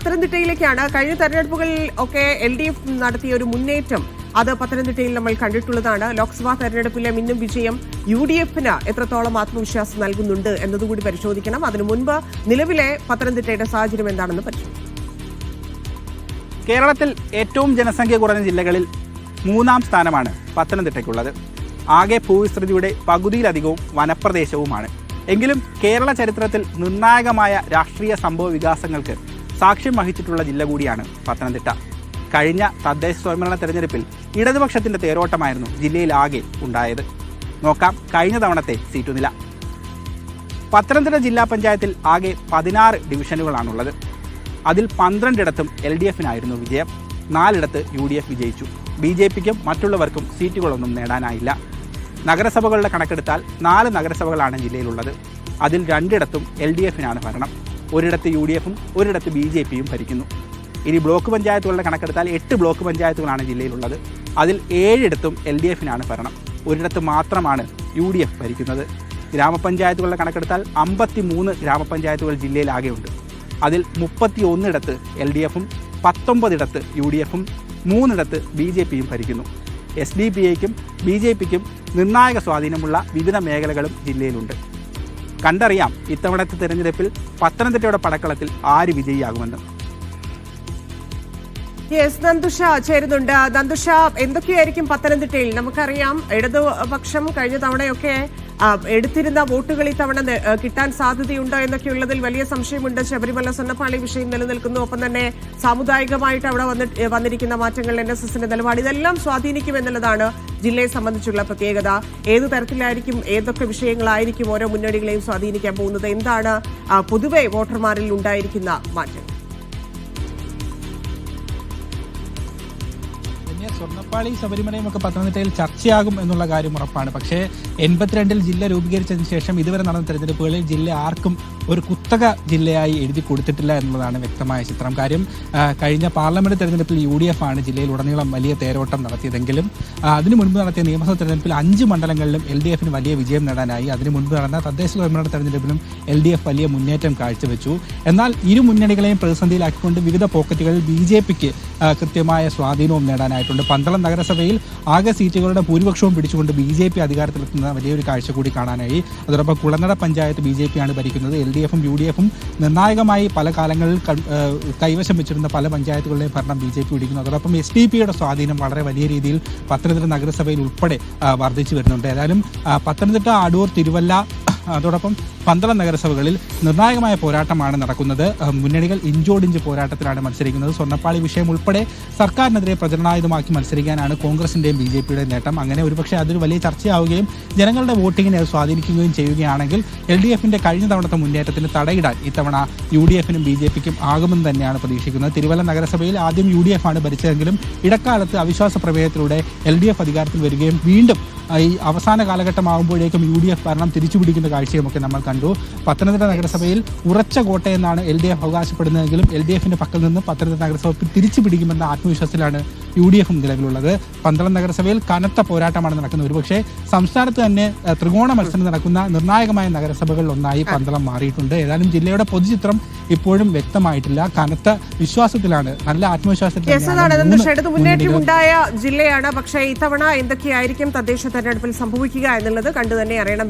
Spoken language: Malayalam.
പത്തനംതിട്ടയിലേക്കാണ്. കഴിഞ്ഞ തെരഞ്ഞെടുപ്പുകളിൽ ഒക്കെ LDF നടത്തിയ ഒരു മുന്നേറ്റം അത് പത്തനംതിട്ടയിൽ നമ്മൾ കണ്ടിട്ടുള്ളതാണ്. ലോക്സഭാ തെരഞ്ഞെടുപ്പിലെ മിന്നും വിജയം UDF-ന് എത്രത്തോളം ആത്മവിശ്വാസം നൽകുന്നുണ്ട് എന്നതുകൂടി പരിശോധിക്കണം. അതിനു മുൻപ് നിലവിലെ പത്തനംതിട്ടയുടെ സാഹചര്യം എന്താണെന്ന് പരിശോധിക്കും. കേരളത്തിൽ ഏറ്റവും ജനസംഖ്യ കുറഞ്ഞ ജില്ലകളിൽ 3-ാം സ്ഥാനമാണ് പത്തനംതിട്ടയ്ക്കുള്ളത്. ആകെ ഭൂവിസ്തൃതിയുടെ പകുതിയിലധികവും വനപ്രദേശവുമാണ്. എങ്കിലും കേരള ചരിത്രത്തിൽ നിർണായകമായ രാഷ്ട്രീയ സംഭവ വികാസങ്ങൾക്ക് സാക്ഷ്യം വഹിച്ചിട്ടുള്ള ജില്ല കൂടിയാണ് പത്തനംതിട്ട. കഴിഞ്ഞ തദ്ദേശ സ്വയംഭരണ തെരഞ്ഞെടുപ്പിൽ ഇടതുപക്ഷത്തിന്റെ തേരോട്ടമായിരുന്നു ജില്ലയിലാകെ ഉണ്ടായത്. നോക്കാം കഴിഞ്ഞ തവണത്തെ സീറ്റു നില. പത്തനംതിട്ട ജില്ലാ പഞ്ചായത്തിൽ ആകെ 16 ഡിവിഷനുകളാണുള്ളത്. അതിൽ 12ഇടത്തും LDF-നായിരുന്നു വിജയം. 4ഇടത്ത് UDF വിജയിച്ചു. BJP-ക്കും മറ്റുള്ളവർക്കും സീറ്റുകളൊന്നും നേടാനായില്ല. നഗരസഭകളുടെ കണക്കെടുത്താൽ 4 നഗരസഭകളാണ് ജില്ലയിലുള്ളത്. അതിൽ 2ഇടത്തും LDF-നാണ് ഭരണം. ഒരിടത്ത് UDF-ഉം ഒരിടത്ത് BJP-യും ഭരിക്കുന്നു. ഇനി ബ്ലോക്ക് പഞ്ചായത്തുകളുടെ കണക്കെടുത്താൽ 8 ബ്ലോക്ക് പഞ്ചായത്തുകളാണ് ജില്ലയിലുള്ളത്. അതിൽ 7ഇടത്തും LDF-നാണ് ഭരണം. ഒരിടത്ത് മാത്രമാണ് UDF ഭരിക്കുന്നത്. ഗ്രാമപഞ്ചായത്തുകളുടെ കണക്കെടുത്താൽ 53 ഗ്രാമപഞ്ചായത്തുകൾ ജില്ലയിലാകെയുണ്ട്. അതിൽ 31ഇടത്ത് LDF-ഉം 19ഇടത്ത് UDF-ഉം 3ഇടത്ത് BJP-യും ഭരിക്കുന്നു. SDPIക്കും BJP-ക്കും നിർണായക സ്വാധീനമുള്ള വിവിധ മേഖലകളും ജില്ലയിലുണ്ട്. കണ്ടറിയാം ഇത്തവണത്തെ തെരഞ്ഞെടുപ്പിൽ പത്തനംതിട്ടയുടെ പടക്കളത്തിൽ ആര് വിജയിയാകുമെന്ന്. നന്ദുഷ ചേരുന്നുണ്ട്. നന്ദുഷ, എന്തൊക്കെയായിരിക്കും പത്തനംതിട്ടയിൽ? നമുക്കറിയാം ഇടതുപക്ഷം കഴിഞ്ഞ തവണയൊക്കെ എടുത്തിരുന്ന വോട്ടുകൾ ഇത്തവണ കിട്ടാൻ സാധ്യതയുണ്ടോ എന്നൊക്കെയുള്ളതിൽ വലിയ സംശയമുണ്ട്. ശബരിമല സ്വർണ്ണപ്പാളി വിഷയം നിലനിൽക്കുന്നു. ഒപ്പം തന്നെ സാമുദായികമായിട്ട് അവിടെ വന്നിരിക്കുന്ന മാറ്റങ്ങൾ, NSSന്റെ നിലപാട്, ഇതെല്ലാം സ്വാധീനിക്കുമെന്നുള്ളതാണ് ജില്ലയെ സംബന്ധിച്ചുള്ള പ്രത്യേകത. ഏതു തരത്തിലായിരിക്കും, ഏതൊക്കെ വിഷയങ്ങളായിരിക്കും ഓരോ മുന്നണികളെയും സ്വാധീനിക്കാൻ പോകുന്നത്? എന്താണ് പൊതുവെ വോട്ടർമാരിൽ ഉണ്ടായിരിക്കുന്ന മാറ്റം? സ്വർണ്ണപ്പാളി ശബരിമലയും ഒക്കെ പത്തനംതിട്ടയിൽ ചർച്ചയാകും എന്നുള്ള കാര്യം ഉറപ്പാണ്. പക്ഷേ 82-ൽ ജില്ല രൂപീകരിച്ചതിന് ശേഷം ഇതുവരെ നടന്ന തെരഞ്ഞെടുപ്പുകളിൽ ജില്ല ആർക്കും ഒരു കുത്തക ജില്ലയായി എഴുതി കൊടുത്തിട്ടില്ല എന്നുള്ളതാണ് വ്യക്തമായ ചിത്രം. കാര്യം കഴിഞ്ഞ പാർലമെന്റ് തെരഞ്ഞെടുപ്പിൽ UDF ആണ് ജില്ലയിൽ ഉടനീളം വലിയ തേരോട്ടം നടത്തിയതെങ്കിലും അതിനു മുൻപ് നടത്തിയ നിയമസഭാ തെരഞ്ഞെടുപ്പിൽ 5 മണ്ഡലങ്ങളിലും LDF-ന് വലിയ വിജയം നേടാനായി. അതിനു മുൻപ് നടന്ന തദ്ദേശ സ്വയംഭരണ തെരഞ്ഞെടുപ്പിലും LDF വലിയ മുന്നേറ്റം കാഴ്ചവെച്ചു. എന്നാൽ ഇരു മുന്നണികളെയും പ്രതിസന്ധിയിലാക്കിക്കൊണ്ട് വിവിധ പോക്കറ്റുകളിൽ BJP-ക്ക് കൃത്യമായ സ്വാധീനവും നേടാനായിട്ടുണ്ട്. പന്തളം നഗരസഭയിൽ ആകെ സീറ്റുകളുടെ ഭൂരിപക്ഷവും പിടിച്ചുകൊണ്ട് BJP അധികാരത്തിലെത്തുന്ന വലിയൊരു കാഴ്ച കൂടി കാണാനായി. അതോടൊപ്പം കുളനട പഞ്ചായത്ത് BJP-ആണ് ഭരിക്കുന്നത്. LDF-ഉം UDF-ഉം നിർണായകമായി പല കാലങ്ങളിൽ കൈവശം വെച്ചിരുന്ന പല പഞ്ചായത്തുകളുടെയും ഭരണം BJP പിടിക്കുന്നു. അതോടൊപ്പം SDPയുടെ സ്വാധീനം വളരെ വലിയ രീതിയിൽ പത്തനംതിട്ട നഗരസഭയിൽ ഉൾപ്പെടെ വർദ്ധിച്ചു വരുന്നുണ്ട്. ഏതായാലും പത്തനംതിട്ട, അടൂർ, തിരുവല്ല, അതോടൊപ്പം പന്തളം നഗരസഭകളിൽ നിർണായകമായ പോരാട്ടമാണ് നടക്കുന്നത്. മുന്നണികൾ ഇഞ്ചോടിഞ്ച് പോരാട്ടത്തിലാണ് മത്സരിക്കുന്നത്. സ്വർണ്ണപ്പാളി വിഷയം ഉൾപ്പെടെ സർക്കാരിനെതിരെ പ്രചരണായുധമാക്കി മത്സരിക്കാനാണ് കോൺഗ്രസിന്റെയും BJP-യുടെയും നേട്ടം. അങ്ങനെ ഒരുപക്ഷെ അതൊരു വലിയ ചർച്ചയാവുകയും ജനങ്ങളുടെ വോട്ടിങ്ങിനെ അത് സ്വാധീനിക്കുകയും ചെയ്യുകയാണെങ്കിൽ LDF-ന്റെ കഴിഞ്ഞ തവണത്തെ മുന്നേറ്റത്തിന് തടയിടാൻ ഇത്തവണ UDF-നും BJP-ക്കും ആകുമെന്ന് തന്നെയാണ് പ്രതീക്ഷിക്കുന്നത്. തിരുവല്ല നഗരസഭയിൽ ആദ്യം UDF-ആണ് ഭരിച്ചതെങ്കിലും ഇടക്കാലത്ത് അവിശ്വാസ പ്രമേയത്തിലൂടെ LDF അധികാരത്തിൽ വരികയും വീണ്ടും ഈ അവസാന കാലഘട്ടമാകുമ്പോഴേക്കും UDF ഭരണം തിരിച്ചുപിടിക്കുന്ന കാഴ്ചയുമൊക്കെ നമ്മൾ കണ്ടു. പത്തനംതിട്ട നഗരസഭയിൽ ഉറച്ച കോട്ടയെന്നാണ് LDF അവകാശപ്പെടുന്നതെങ്കിലും LDF-ന്റെ പക്കൽ നിന്ന് പത്തനംതിട്ട നഗരസഭ തിരിച്ചു പിടിക്കുമെന്ന ആത്മവിശ്വാസത്തിലാണ് UDF-ഉം നിലവിലുള്ളത്. പന്തളം നഗരസഭയിൽ കനത്ത പോരാട്ടമാണ് നടക്കുന്നത്. ഒരുപക്ഷെ സംസ്ഥാനത്ത് തന്നെ ത്രികോണ മത്സരം നടക്കുന്ന നിർണായകമായ നഗരസഭകളിൽ ഒന്നായി പന്തളം മാറിയിട്ടുണ്ട്. ഏതായാലും ജില്ലയുടെ പൊതുചിത്രം ഇപ്പോഴും വ്യക്തമായിട്ടില്ല. കനത്ത വിശ്വാസത്തിലാണ്, നല്ല ആത്മവിശ്വാസത്തിലാണ് മുന്നേറ്റമുണ്ടായ ജില്ലയാണ്. പക്ഷേ ഇത്തവണ എന്തൊക്കെയായിരിക്കും തദ്ദേശ തെരഞ്ഞെടുപ്പിൽ സംഭവിക്കുക എന്നുള്ളത് കണ്ടു തന്നെ അറിയണം.